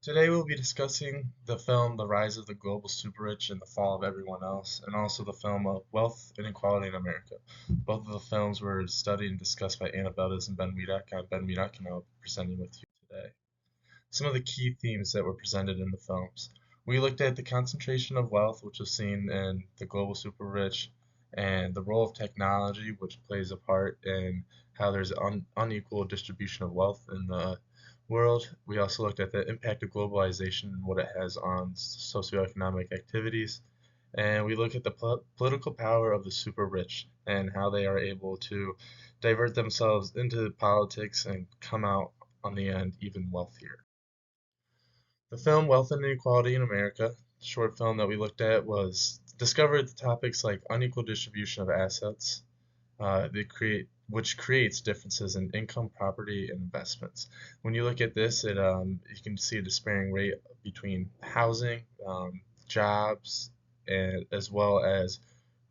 Today we'll be discussing the film The Rise of the Global Super Rich and the Fall of Everyone Else, and also the film Wealth, Inequality in America. Both of the films were studied and discussed by Anna Beldes and Ben Wiedeck. I'm Ben Wiedeck, and I'll be presenting with you today. Some of the key themes that were presented in the films. We looked at the concentration of wealth, which was seen in the global super rich, and the role of technology, which plays a part in how there's unequal distribution of wealth in the world. We also looked at the impact of globalization and what it has on socioeconomic activities. And we look at the political power of the super rich and how they are able to divert themselves into politics and come out on the end even wealthier. The film Wealth and Inequality in America, the short film that we looked at, was discovered the topics like unequal distribution of assets, which creates differences in income, property, and investments. When you look at this, you can see a despairing rate between housing, jobs, and as well as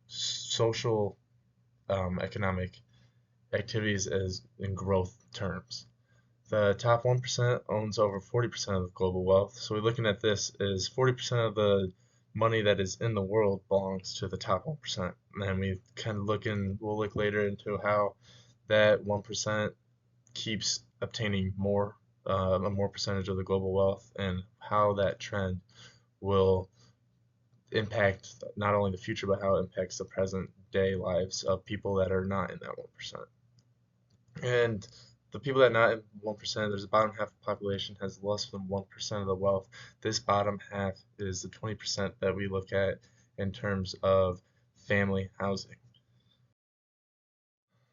social economic activities as in growth terms. The top 1% owns over 40% of global wealth. So we're looking at this as 40% of the money that is in the world belongs to the top 1%. And then we'll look later into how that 1% keeps obtaining a more percentage of the global wealth and how that trend will impact not only the future, but how it impacts the present day lives of people that are not in that 1%. And the people that not in 1%, there's a bottom half of the population has less than 1% of the wealth. This bottom half is the 20% that we look at in terms of family housing.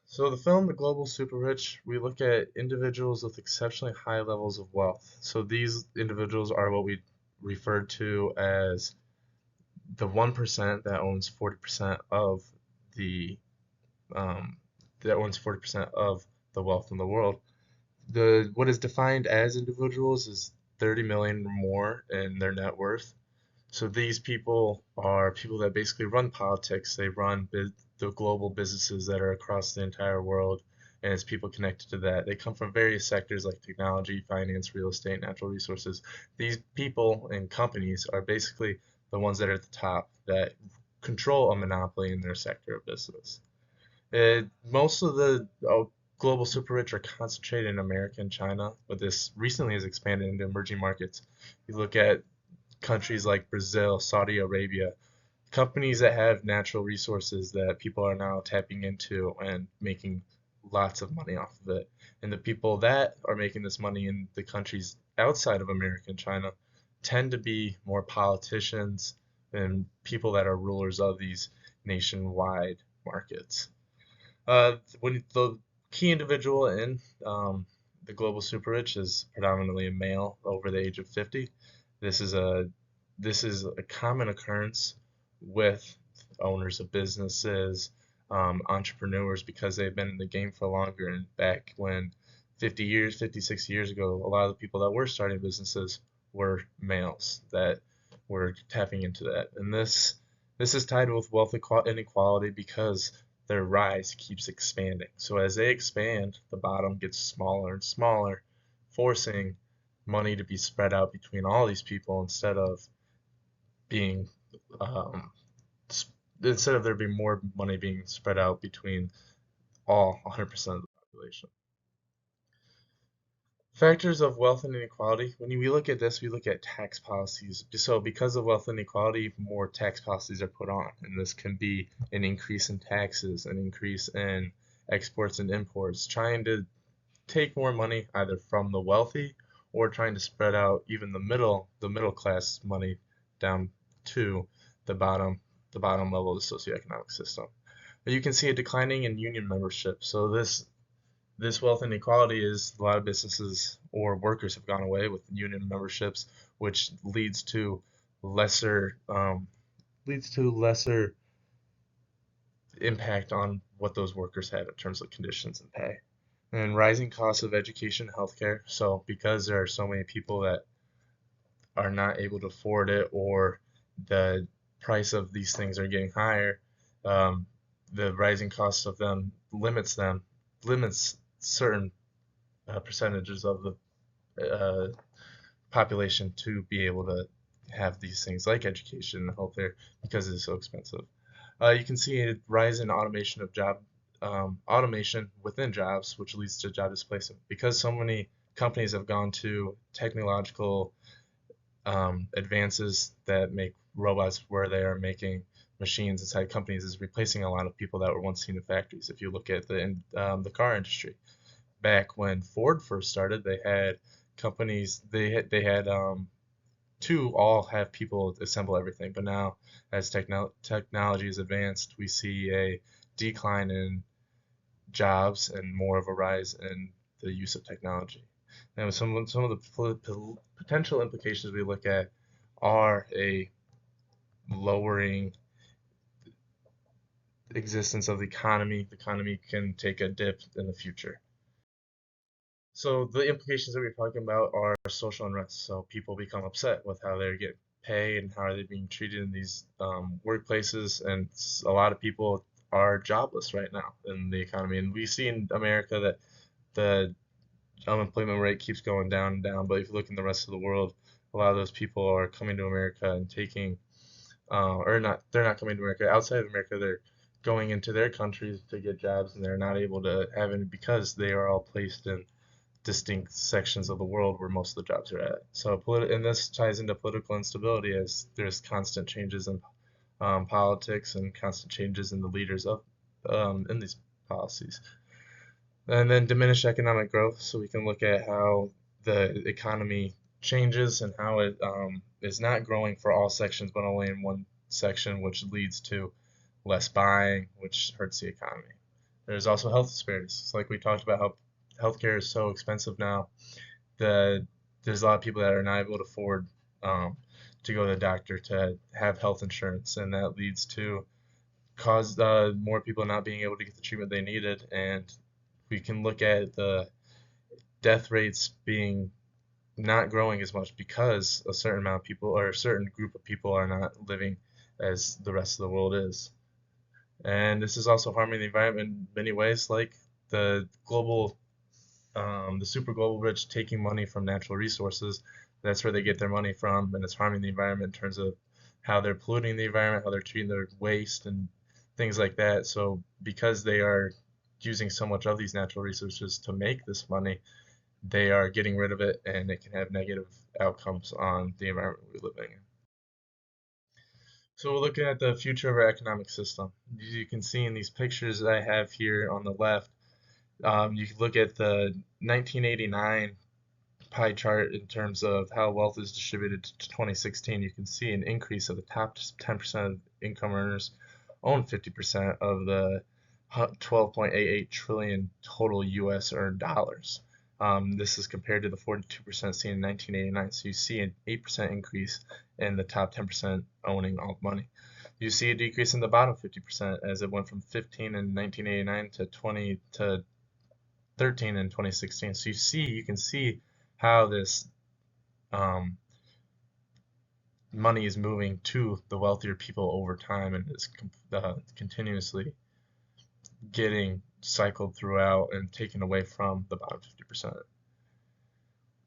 So the film The Global Super Rich, we look at individuals with exceptionally high levels of wealth. So these individuals are what we refer to as the 1% that owns 40% of the um, that owns 40% of the wealth in the world. What is defined as individuals is 30 million or more in their net worth. So these people are people that basically run politics. They run the global businesses that are across the entire world, and it's people connected to that. They come from various sectors like technology, finance, real estate, natural resources. These people and companies are basically the ones that are at the top that control a monopoly in their sector of business. Most of the global super rich are concentrated in America and China, but this recently has expanded into emerging markets. You look at countries like Brazil, Saudi Arabia, companies that have natural resources that people are now tapping into and making lots of money off of it. And the people that are making this money in the countries outside of America and China tend to be more politicians and people that are rulers of these nationwide markets. When the key individual in the global super rich is predominantly a male over the age of 50. This is a this is a common occurrence with owners of businesses, entrepreneurs, because they've been in the game for longer. And back when 50 years, 50, 60 years ago, a lot of the people that were starting businesses were males that were tapping into that. And this is tied with wealth inequality because their rise keeps expanding. So as they expand, the bottom gets smaller and smaller, forcing money to be spread out between all these people being um, instead of there being more money being spread out between all 100% of the population. Factors of wealth and inequality. When we look at this, we look at tax policies. So because of wealth inequality, more tax policies are put on. And this can be an increase in taxes, an increase in exports and imports, trying to take more money either from the wealthy or trying to spread out even the middle class money down to the bottom, the bottom level of the socioeconomic system. But you can see a declining in union membership. So this wealth inequality is a lot of businesses or workers have gone away with union memberships, which lesser leads to lesser impact on what those workers have in terms of conditions and pay. And rising costs of education and healthcare. So because there are so many people that are not able to afford it or the price of these things are getting higher, um, the rising cost of them limits certain percentages of the uh, population to be able to have these things like education and healthcare because it is so expensive. You can see a rise in automation of automation within jobs, which leads to job displacement because so many companies have gone to technological advances that make robots where they are making machines inside companies is replacing a lot of people that were once seen in factories. If you look at the car industry, back when Ford first started, they had companies they had to all have people assemble everything. But now, as technology is advanced, we see a decline in jobs and more of a rise in the use of technology. And some of the potential implications we look at are a lowering existence of the economy. The economy can take a dip in the future. So the implications that we're talking about are social unrest. So people become upset with how they're getting paid and how are they being treated in these workplaces, and a lot of people are jobless right now in the economy. And we see in America that the unemployment rate keeps going down and down. But if you look in the rest of the world, a lot of those people are coming to America and taking, or not, they're not coming to America. Outside of America, they're going into their countries to get jobs, and they're not able to have any because they are all placed in distinct sections of the world where most of the jobs are at. So, and this ties into political instability as there's constant changes in politics and constant changes in the leaders of in these policies. And then diminished economic growth, so we can look at how the economy changes and how it is not growing for all sections, but only in one section, which leads to less buying, which hurts the economy. There's also health disparities. It's like we talked about how healthcare is so expensive now that there's a lot of people that are not able to afford um, to go to the doctor to have health insurance, and that leads to cause more people not being able to get the treatment they needed. And we can look at the death rates being not growing as much because a certain amount of people or a certain group of people are not living as the rest of the world is. And this is also harming the environment in many ways, like the the super global rich taking money from natural resources. That's where they get their money from, and it's harming the environment in terms of how they're polluting the environment, how they're treating their waste, and things like that. So, because they are using so much of these natural resources to make this money, they are getting rid of it, and it can have negative outcomes on the environment we're living in. So, we're looking at the future of our economic system. As you can see in these pictures that I have here on the left, you can look at the 1989 pie chart in terms of how wealth is distributed to 2016. You can see an increase of the top 10% of income earners own 50% of the 12.88 trillion total U.S. earned dollars. This is compared to the 42% seen in 1989. So you see an 8% increase in the top 10% owning all the money. You see a decrease in the bottom 50% as it went from 15 in 1989 to 20 to 13 in 2016. So you can see how this um, money is moving to the wealthier people over time and is continuously getting cycled throughout and taken away from the bottom 50%.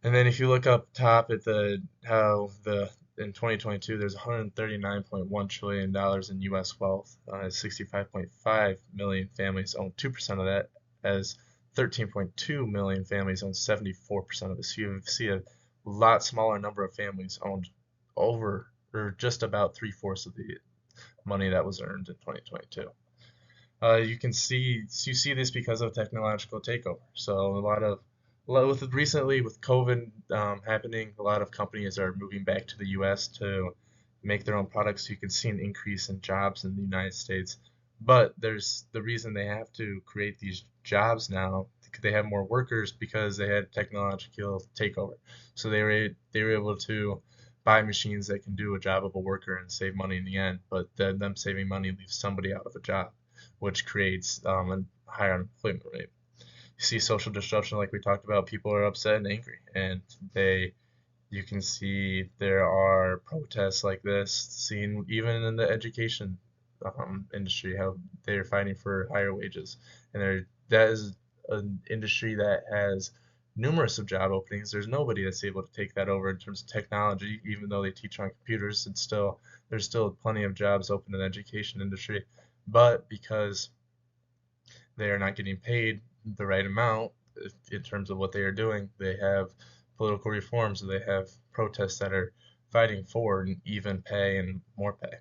And then if you look up top at the how the in 2022 there's 139.1 trillion dollars in U.S. wealth. 65.5 million families own 2% of that, as 13.2 million families own 74% of it. So you see a lot smaller number of families owned over or just about three-fourths of the money that was earned in 2022. You see this because of technological takeover. So with recently with COVID happening, a lot of companies are moving back to the U.S. to make their own products. So you can see an increase in jobs in the United States. But there's the reason they have to create these jobs now. They have more workers because they had technological takeover. So they were able to buy machines that can do a job of a worker and save money in the end. But then them saving money leaves somebody out of a job, which creates a higher unemployment rate. You see social disruption, like we talked about. People are upset and angry, and you can see there are protests like this seen even in the education industry, how they're fighting for higher wages, and that is an industry that has numerous of job openings. There's nobody that's able to take that over in terms of technology, even though they teach on computers. There's still plenty of jobs open in the education industry, but because they are not getting paid the right amount in terms of what they are doing, they have political reforms, they have protests that are fighting for an even pay and more pay.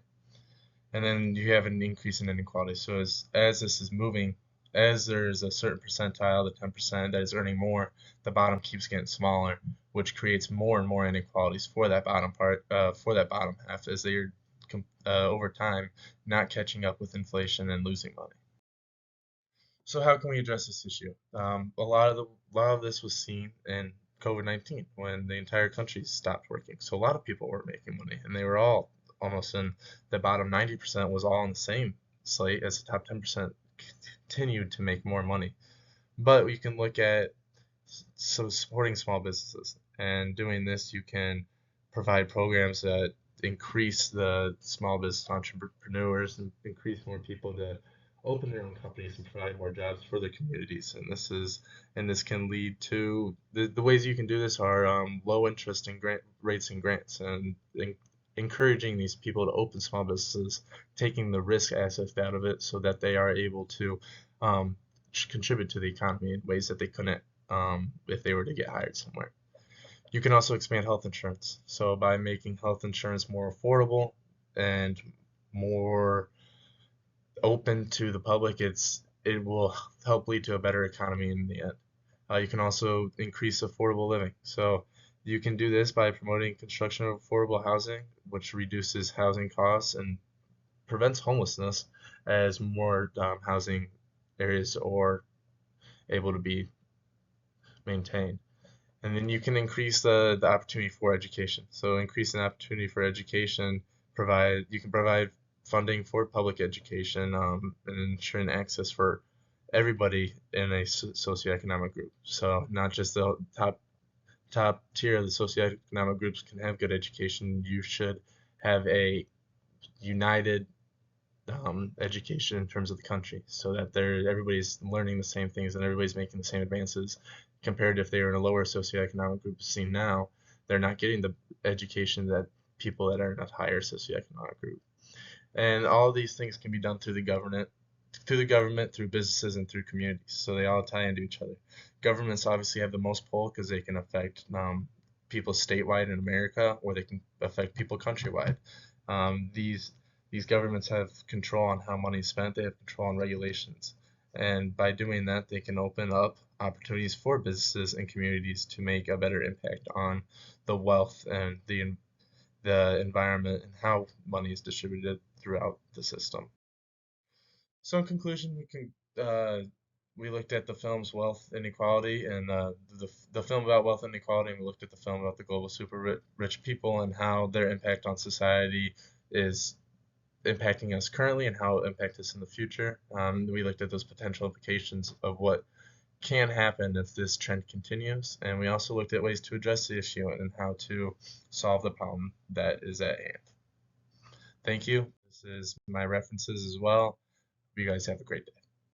And then you have an increase in inequality. So as this is moving, as there's a certain percentile, the 10% that is earning more, the bottom keeps getting smaller, which creates more and more inequalities for that bottom part, for that bottom half, as they're over time not catching up with inflation and losing money. So how can we address this issue? A lot of this was seen in COVID-19 when the entire country stopped working. So a lot of people were making money, and they were all almost in the bottom 90% was all on the same slate as the top 10% continued to make more money. But you can look at supporting small businesses, and doing this, you can provide programs that increase the small business entrepreneurs and increase more people to open their own companies and provide more jobs for their communities. And this can lead to the ways you can do this are low interest and grant rates and grants, and encouraging these people to open small businesses, taking the risk aspect out of it so that they are able to um, contribute to the economy in ways that they couldn't if they were to get hired somewhere. You can also expand health insurance. So by making health insurance more affordable and more open to the public, it will help lead to a better economy in the end. You can also increase affordable living. So you can do this by promoting construction of affordable housing, which reduces housing costs and prevents homelessness as more housing areas are able to be maintained. And then you can increase the opportunity for education. So increasing opportunity for education, you can provide funding for public education and ensuring access for everybody in a socioeconomic group. So not just the top tier of the socioeconomic groups can have good education. You should have a united education in terms of the country, so that everybody's learning the same things and everybody's making the same advances. Compared to if they are in a lower socioeconomic group seen now, they're not getting the education that people that are in a higher socioeconomic group. And all of these things can be done through the government, through businesses, and through communities. So they all tie into each other. Governments obviously have the most pull because they can affect people statewide in America, or they can affect people countrywide. Um, these these governments have control on how money is spent. They have control on regulations, and by doing that, they can open up opportunities for businesses and communities to make a better impact on the wealth and the environment and how money is distributed throughout the system. So in conclusion, we looked at the film's Wealth Inequality and the film about wealth inequality, and we looked at the film about the global super rich people and how their impact on society is impacting us currently and how it will impact us in the future. We looked at those potential implications of what can happen if this trend continues, and we also looked at ways to address the issue and how to solve the problem that is at hand. Thank you. This is my references as well. You guys have a great day.